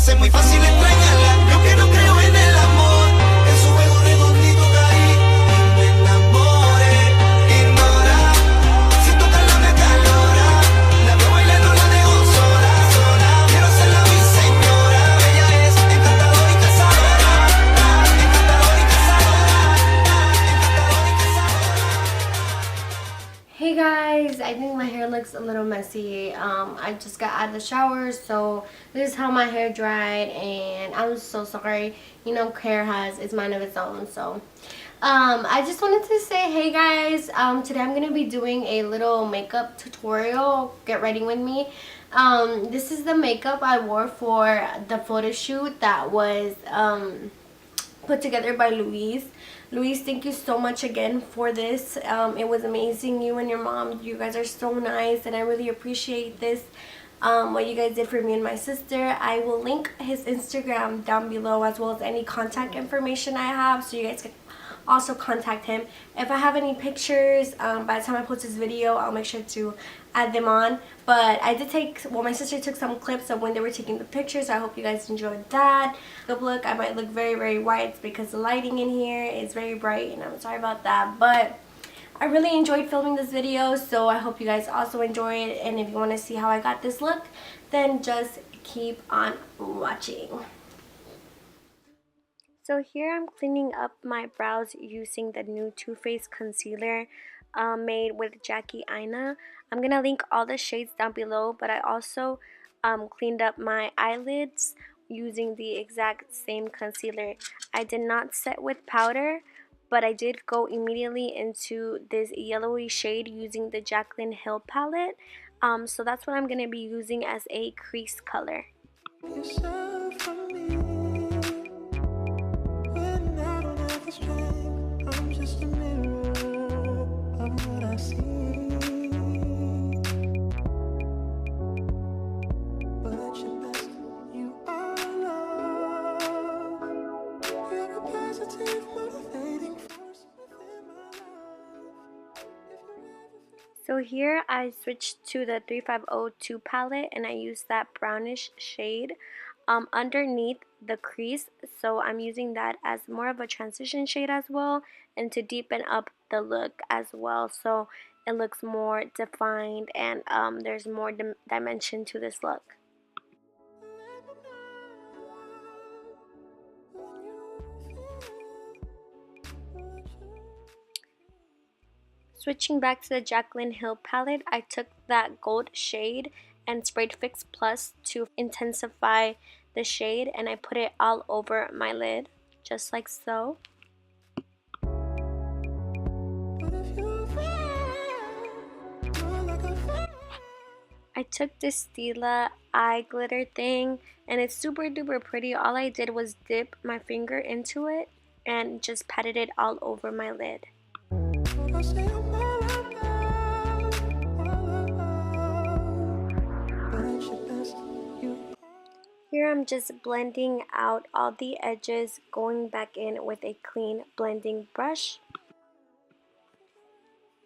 hace muy fácil extrañarla. Yo que no creo en el amor, en su juego redondito caí y me enamoré. Ignora, siento calor me acalora. La veo bailando, la dejo sola, sola. Quiero ser la mi señora. Ella es encantadora y cazadora. Encantadora y cazadora. Encantadora y cazadora. Hey guys, I think my hair looks a little messy. I just got out of the shower, so this is how my hair dried, and I'm so sorry. You know, hair has its mind of its own, so I just wanted to say hey guys. Today I'm gonna be doing a little makeup tutorial. Get ready with me. This is the makeup I wore for the photo shoot that was put together by Louise. Louise, thank you so much again for this. It was amazing. You and your mom, you guys are so nice, and I really appreciate this, what you guys did for me and my sister. I will link his Instagram down below, as well as any contact information I have, so you guys can also contact him. If I have any pictures, by the time I post this video, I'll make sure to add them on. But I did take, well, my sister took some clips of when they were taking the pictures. I hope you guys enjoyed that. Good look. I might look very, very white because the lighting in here is very bright, and I'm sorry about that. But I really enjoyed filming this video, so I hope you guys also enjoy it. And if you want to see how I got this look, then just keep on watching. So here I'm cleaning up my brows using the new Too Faced concealer made with Jaclyn Hill. I'm going to link all the shades down below, but I also cleaned up my eyelids using the exact same concealer. I did not set with powder, but I did go immediately into this yellowy shade using the Jaclyn Hill palette. So that's what I'm going to be using as a crease color. I'm just a mirror of what I see. But at your best, you are love. You're a positive, motivating force within my life. So here I switched to the 3502 palette, and I used that brownish shade underneath the crease, so I'm using that as more of a transition shade as well, and to deepen up the look as well, so it looks more defined, and there's more dimension to this look. Switching back to the Jaclyn Hill palette, I took that gold shade and sprayed Fix Plus to intensify the shade, and I put it all over my lid, just like so. I took this Stila eye glitter thing, and it's super duper pretty. All I did was dip my finger into it and just patted it all over my lid. Here I'm just blending out all the edges, going back in with a clean blending brush.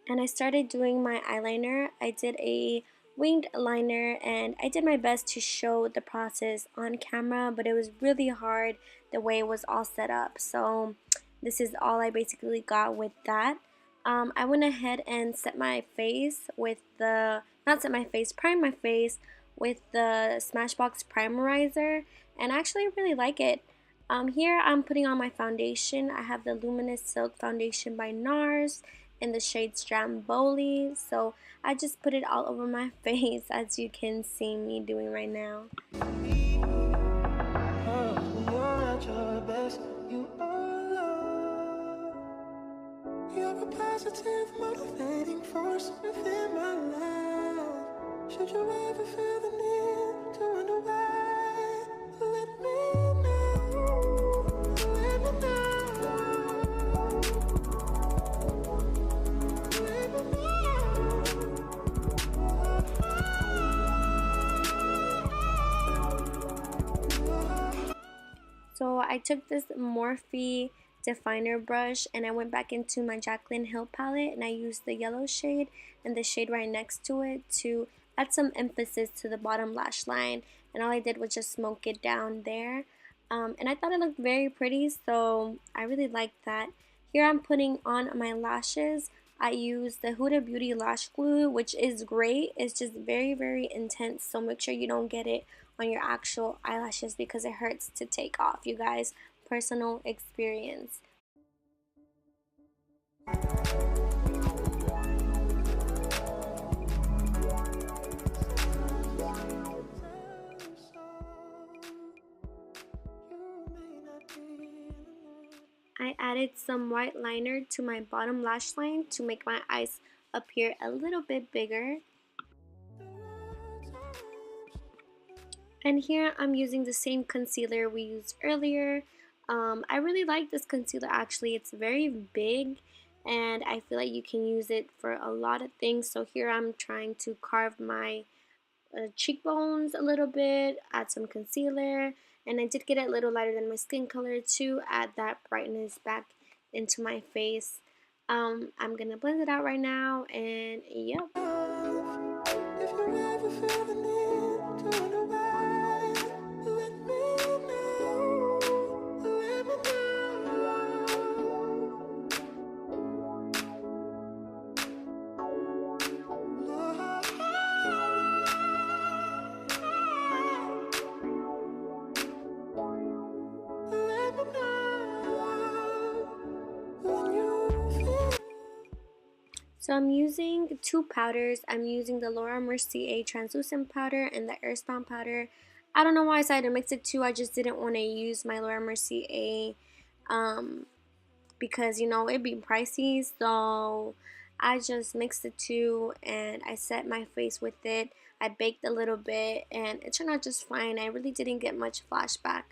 And I started doing my eyeliner. I did a winged liner, and I did my best to show the process on camera, but it was really hard the way it was all set up. So this is all I basically got with that. I went ahead and set my face with the, prime my face with the Smashbox primerizer, and I actually really like it. Here I'm putting on my foundation. I have the Luminous Silk Foundation by Nars in the shade Stramboli, so I just put it all over my face, as you can see me doing right now. You're a positive, motivating force within my life. Should you ever feel the need to wonder why, let me know, let me know, let me know. So I took this Morphe definer brush, and I went back into my Jaclyn Hill palette, and I used the yellow shade and the shade right next to it to add some emphasis to the bottom lash line. and all I did was just smoke it down there. And I thought it looked very pretty, so I really liked that. Here I'm putting on my lashes. I use the Huda Beauty lash glue, which is great. It's just very, very intense, so make sure you don't get it on your actual eyelashes because it hurts to take off, you guys. Personal experience. I added some white liner to my bottom lash line to make my eyes appear a little bit bigger. And here I'm using the same concealer we used earlier. I really like this concealer actually. It's very big and I feel like you can use it for a lot of things. So here I'm trying to carve my cheekbones a little bit, add some concealer, and I did get it a little lighter than my skin color to add that brightness back into my face. I'm gonna blend it out right now, and yep. If you ever feel the need to unwind, let me know. Let me So I'm using two powders. I'm using the Laura Mercier translucent powder and the airspun powder. I don't know why I decided to mix the two. I just didn't want to use my Laura Mercier because, you know, it'd be pricey. So I just mixed the two and I set my face with it. I baked a little bit and it turned out just fine. I really didn't get much flashback.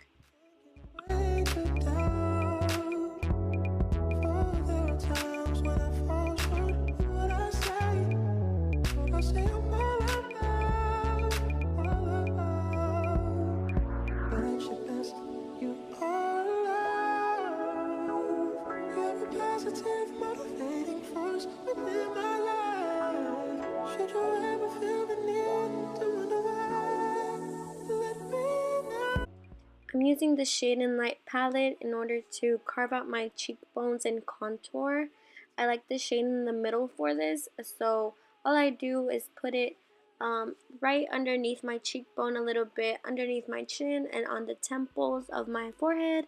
I'm using the Shade and Light palette in order to carve out my cheekbones and contour. I like the shade in the middle for this, so all I do is put it right underneath my cheekbone a little bit, underneath my chin, and on the temples of my forehead.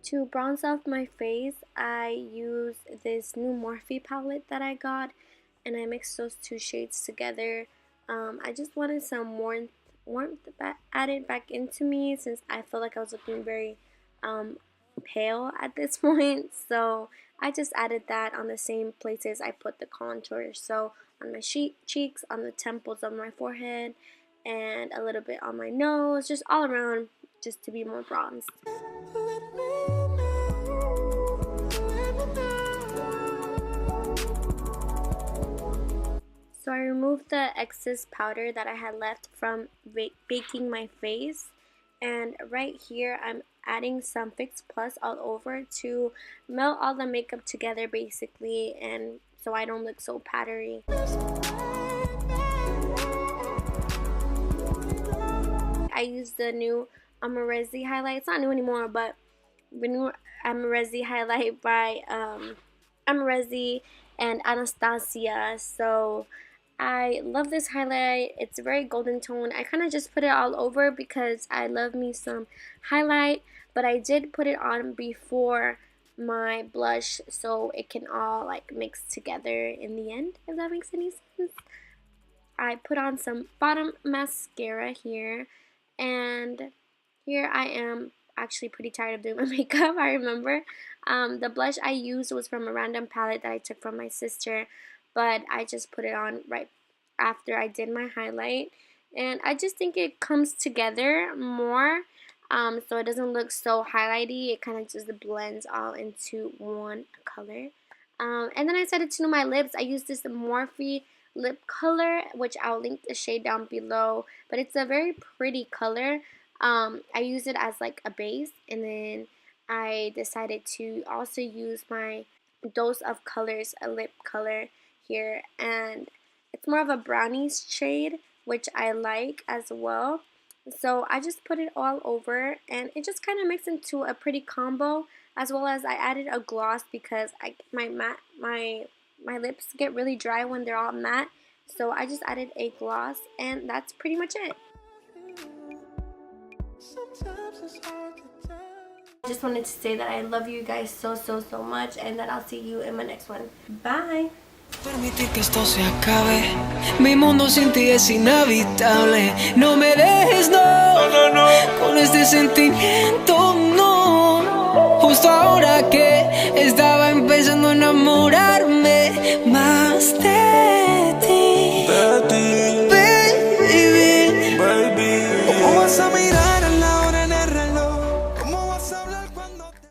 To bronze off my face, I use this new Morphe palette that I got, and I mixed those two shades together. I just wanted some warmth added back into me since I felt like I was looking very pale at this point. So I just added that on the same places I put the contour. So on my cheeks, on the temples of my forehead, and a little bit on my nose, just all around, just to be more bronzed. So I removed the excess powder that I had left from baking my face, and right here I'm adding some Fix Plus all over to melt all the makeup together basically, and so I don't look so powdery. I used the new Amerezy highlight. It's not new anymore, but the new Amerezy highlight by Amerezy and Anastasia. So I love this highlight. It's a very golden tone. I kind of just put it all over because I love me some highlight, but I did put it on before my blush so it can all like mix together in the end, if that makes any sense. I put on some bottom mascara here, and here I am actually pretty tired of doing my makeup. I remember the blush I used was from a random palette that I took from my sister, but I just put it on right after I did my highlight, and I just think it comes together more, so it doesn't look so highlighty. It kind of just blends all into one color. And then I decided to do my lips. I used this Morphe lip color, which I'll link the shade down below, but it's a very pretty color. I use it as like a base, and then I decided to also use my Dose of Colors, a lip color here, and it's more of a brownish shade, which I like as well. So I just put it all over, and it just kind of makes into a pretty combo, as well as I added a gloss because my lips get really dry when they're all matte. So I just added a gloss, and that's pretty much it. I just wanted to say that I love you guys so much, and that I'll see you in my next one. Bye. Permitir que esto se acabe. Mi mundo sin ti es inhabitable. No me dejes, no, no, no. Con este sentimiento, no. Justo ahora que estaba empezando a enamorarme más de ti. Baby, ¿cómo vas a mirar?